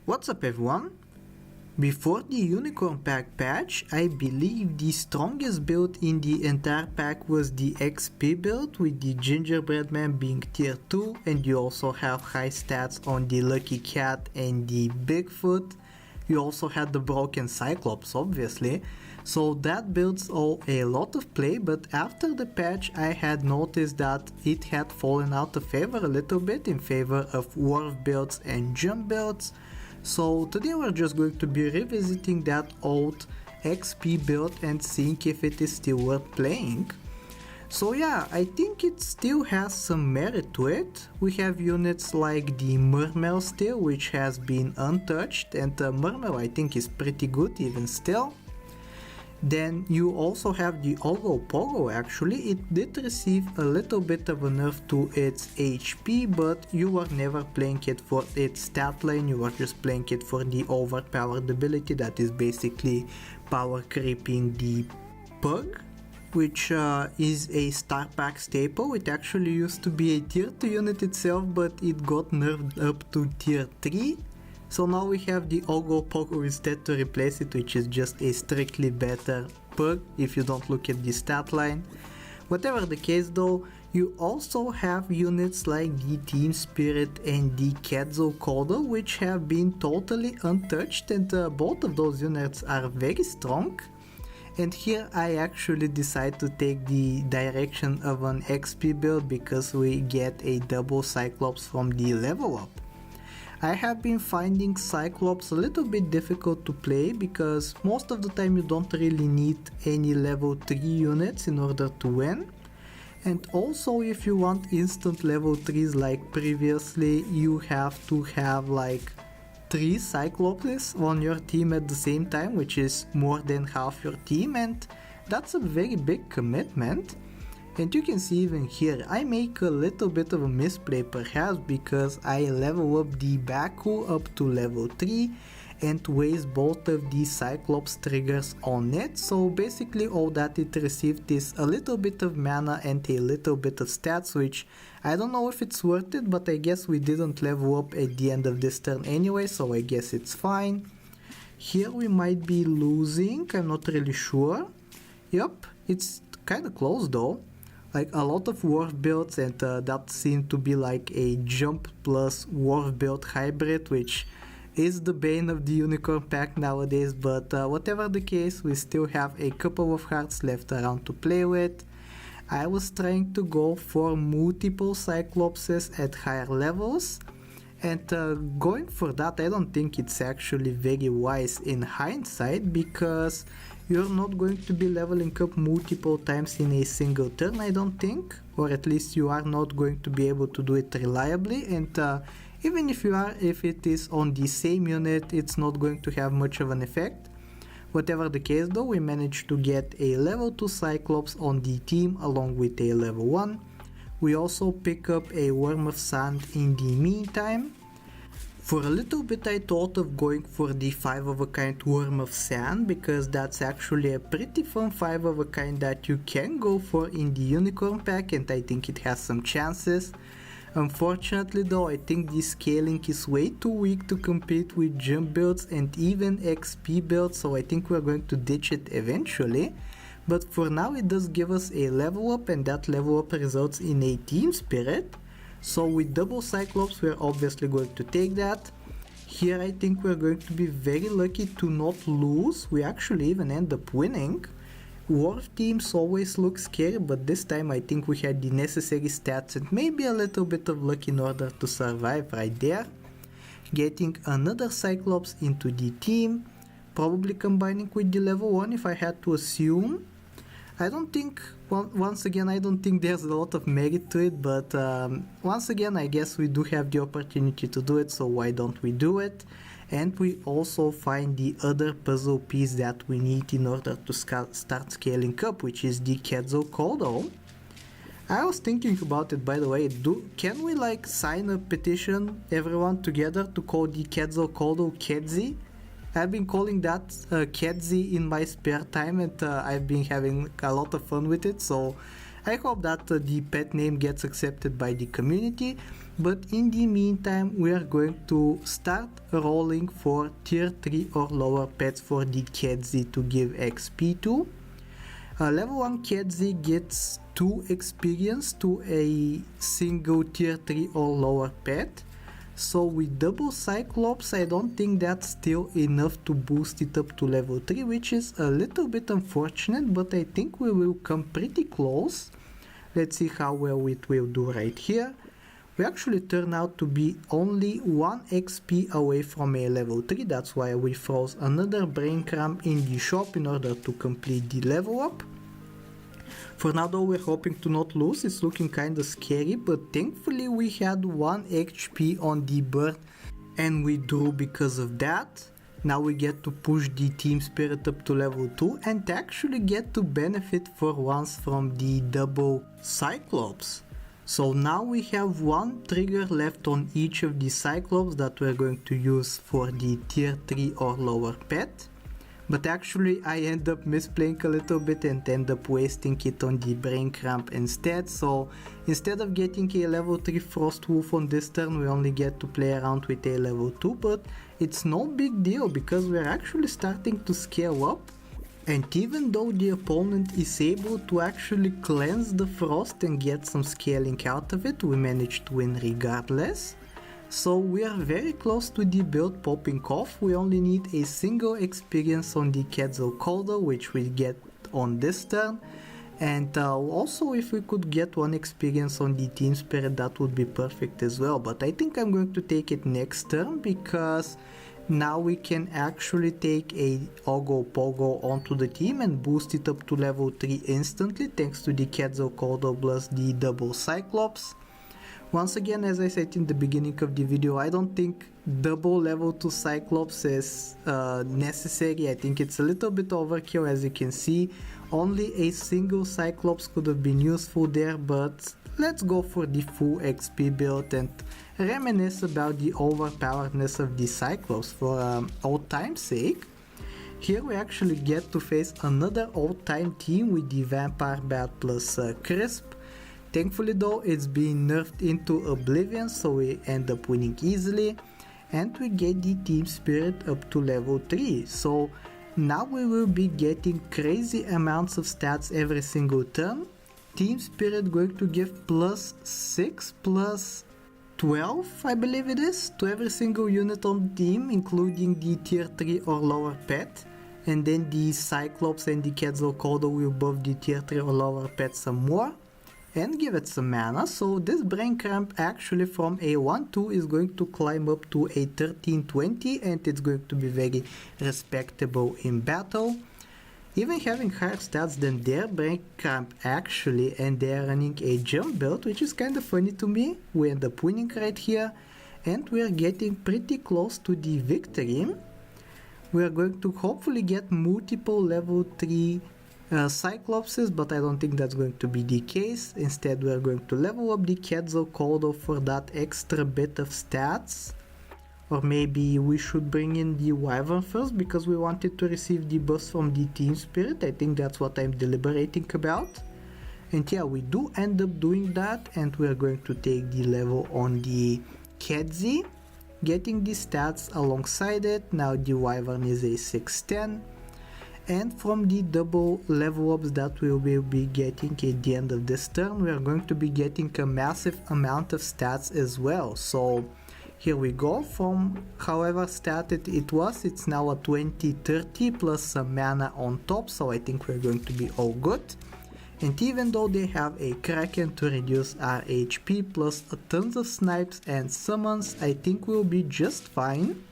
What's up everyone? Before the Unicon Pack patch, I believe the strongest build in the entire pack was the XP build, with the Gingerbread Man being tier 2, and you also have high stats on the Lucky Cat and the Bigfoot. You also had the broken Cyclops obviously, so that builds a lot of play, but after the patch I had noticed that it had fallen out of favor a little bit in favor of Wharf builds and Jump builds. So today we're just going to be revisiting that old XP build and seeing if it is still worth playing. So yeah, I think it still has some merit to it. We have units like the Mermail still, which has been untouched, and Mermail I think is pretty good even still. Then you also have the Ogo Pogo. Actually it did receive a little bit of a nerf to its HP, but you were never playing it for its stat line, you were just playing it for the overpowered ability that is basically power creeping the Pug, which is a star pack staple. It actually used to be a tier 2 unit itself, but it got nerfed up to tier 3. So now we have the Ogo Pogo instead to replace it, which is just a strictly better Pug if you don't look at the stat line. Whatever the case though, you also have units like the Team Spirit and the Kyzo Kodo, which have been totally untouched, and both of those units are very strong. And here I actually decide to take the direction of an XP build because we get a double Cyclops from the level up. I have been finding Cyclops a little bit difficult to play because most of the time you don't really need any level 3 units in order to win. And also if you want instant level 3s like previously, you have to have like 3 Cyclopes on your team at the same time, which is more than half your team, and that's a very big commitment. And you can see even here, I make a little bit of a misplay perhaps because I level up the Baku up to level 3 and waste both of the Cyclops triggers on it. So basically all that it received is a little bit of mana and a little bit of stats, which I don't know if it's worth it, but I guess we didn't level up at the end of this turn anyway, so I guess it's fine. Here we might be losing, I'm not really sure. Yep, it's kinda close though. Like a lot of Wharf builds, and that seemed to be like a Jump plus Wharf build hybrid, which is the bane of the Unicorn Pack nowadays, but whatever the case, we still have a couple of hearts left around to play with. I was trying to go for multiple Cyclopses at higher levels, and going for that I don't think it's actually very wise in hindsight, because you're not going to be leveling up multiple times in a single turn, I don't think, or at least you are not going to be able to do it reliably, and even if you are, if it is on the same unit, it's not going to have much of an effect. Whatever the case though, we managed to get a level 2 Cyclops on the team along with a level 1. We also pick up a Worm of Sand in the meantime. For a little bit I thought of going for the 5 of a kind Worm of Sand, because that's actually a pretty fun 5 of a kind that you can go for in the Unicorn Pack, and I think it has some chances. Unfortunately though, I think the scaling is way too weak to compete with Jump builds and even XP builds, so I think we're going to ditch it eventually. But for now it does give us a level up, and that level up results in a Team Spirit. So with double Cyclops we're obviously going to take that. Here I think we're going to be very lucky to not lose, we actually even end up winning. Wharf teams always look scary, but this time I think we had the necessary stats and maybe a little bit of luck in order to survive right there. Getting another Cyclops into the team, probably combining with the level 1 if I had to assume. I don't think, once again, I don't think there's a lot of merit to it, but once again I guess we do have the opportunity to do it, so why don't we do it? And we also find the other puzzle piece that we need in order to start scaling up, which is the Kyzo Kodo. I was thinking about it, by the way, can we like sign a petition everyone together to call the Kyzo Kodo Kedzi? I've been calling that Kedzi in my spare time, and I've been having a lot of fun with it, so I hope that the pet name gets accepted by the community, but in the meantime we are going to start rolling for tier 3 or lower pets for the Kyzo to give XP to. Level 1 Kyzo gets 2 experience to a single tier 3 or lower pet. So with double cyclopes, I don't think that's still enough to boost it up to level 3, which is a little bit unfortunate, but I think we will come pretty close. Let's see how well it will do right here. We actually turn out to be only 1 XP away from a level 3, that's why we froze another brain cramp in the shop in order to complete the level up. For now though, we're hoping to not lose, it's looking kinda scary, but thankfully we had 1 HP on the bird and we drew because of that. Now we get to push the team spirit up to level 2 and actually get to benefit for once from the double cyclopes. So now we have 1 trigger left on each of the cyclopes that we're going to use for the tier 3 or lower pet. But actually I end up misplaying a little bit and end up wasting it on the brain cramp instead. So instead of getting a level 3 frost wolf on this turn, we only get to play around with a level 2, but it's no big deal because we're actually starting to scale up. And even though the opponent is able to actually cleanse the frost and get some scaling out of it, we managed to win regardless. So we are very close to the build popping off. We only need a single experience on the Kyzo Kodo, which we get on this turn. And also if we could get 1 experience on the team spirit, that would be perfect as well. But I think I'm going to take it next turn because now we can actually take a Ogo Pogo onto the team and boost it up to level 3 instantly thanks to the Kyzo Kodo plus the double cyclops. Once again, as I said in the beginning of the video, I don't think double level 2 cyclops is necessary. I think it's a little bit overkill. As you can see, only a single cyclops could have been useful there, but let's go for the full XP build and reminisce about the overpoweredness of the cyclops for old time's sake. Here we actually get to face another old time team with the Vampire Bat plus Crisp. Thankfully though, it's being nerfed into oblivion, so we end up winning easily and we get the team spirit up to level 3. So now we will be getting crazy amounts of stats every single turn. Team spirit going to give plus 6 plus 12, I believe it is, to every single unit on the team, including the tier 3 or lower pet. And then the Cyclops and the Kyzo Kodo will buff the tier 3 or lower pet some more and give it some mana. So this brain cramp actually from a 1-2 is going to climb up to a 13-20 and it's going to be very respectable in battle. Even having higher stats than their brain cramp actually, and they're running a jump build, which is kind of funny to me. We end up winning right here and we are getting pretty close to the victory. We are going to hopefully get multiple level 3 Cyclopses, but I don't think that's going to be the case. Instead we are going to level up the Kyzo Kodo for that extra bit of stats. Or maybe we should bring in the Wyvern first because we wanted to receive the buffs from the Team Spirit. I think that's what I'm deliberating about. And yeah, we do end up doing that and we are going to take the level on the Kyzo, getting the stats alongside it. Now the Wyvern is a 610. And from the double level ups that we will be getting at the end of this turn, we are going to be getting a massive amount of stats as well. So here we go, from however stated it was, it's now a 20-30 plus some mana on top, so I think we're going to be all good. And even though they have a Kraken to reduce our HP plus tons of snipes and summons, I think we'll be just fine.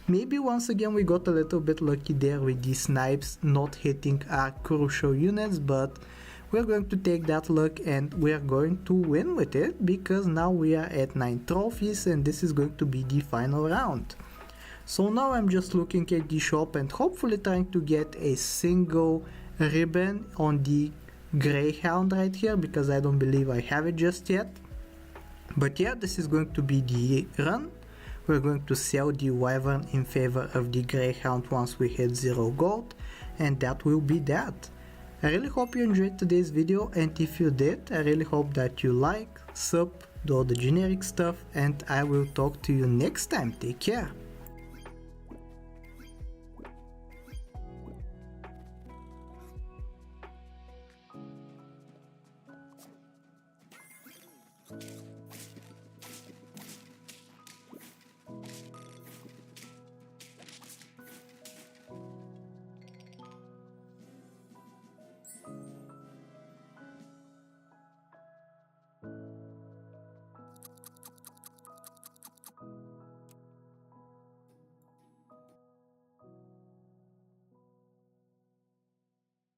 Maybe once again we got a little bit lucky there with the snipes not hitting our crucial units, but we're going to take that luck and we're going to win with it because now we are at 9 trophies and this is going to be the final round. So now I'm just looking at the shop and hopefully trying to get a single ribbon on the Greyhound right here because I don't believe I have it just yet. But yeah, this is going to be the run. We're going to sell the Wyvern in favor of the Greyhound once we hit 0 gold, and that will be that. I really hope you enjoyed today's video, and if you did, I really hope that you like, sub, do all the generic stuff, and I will talk to you next time. Take care!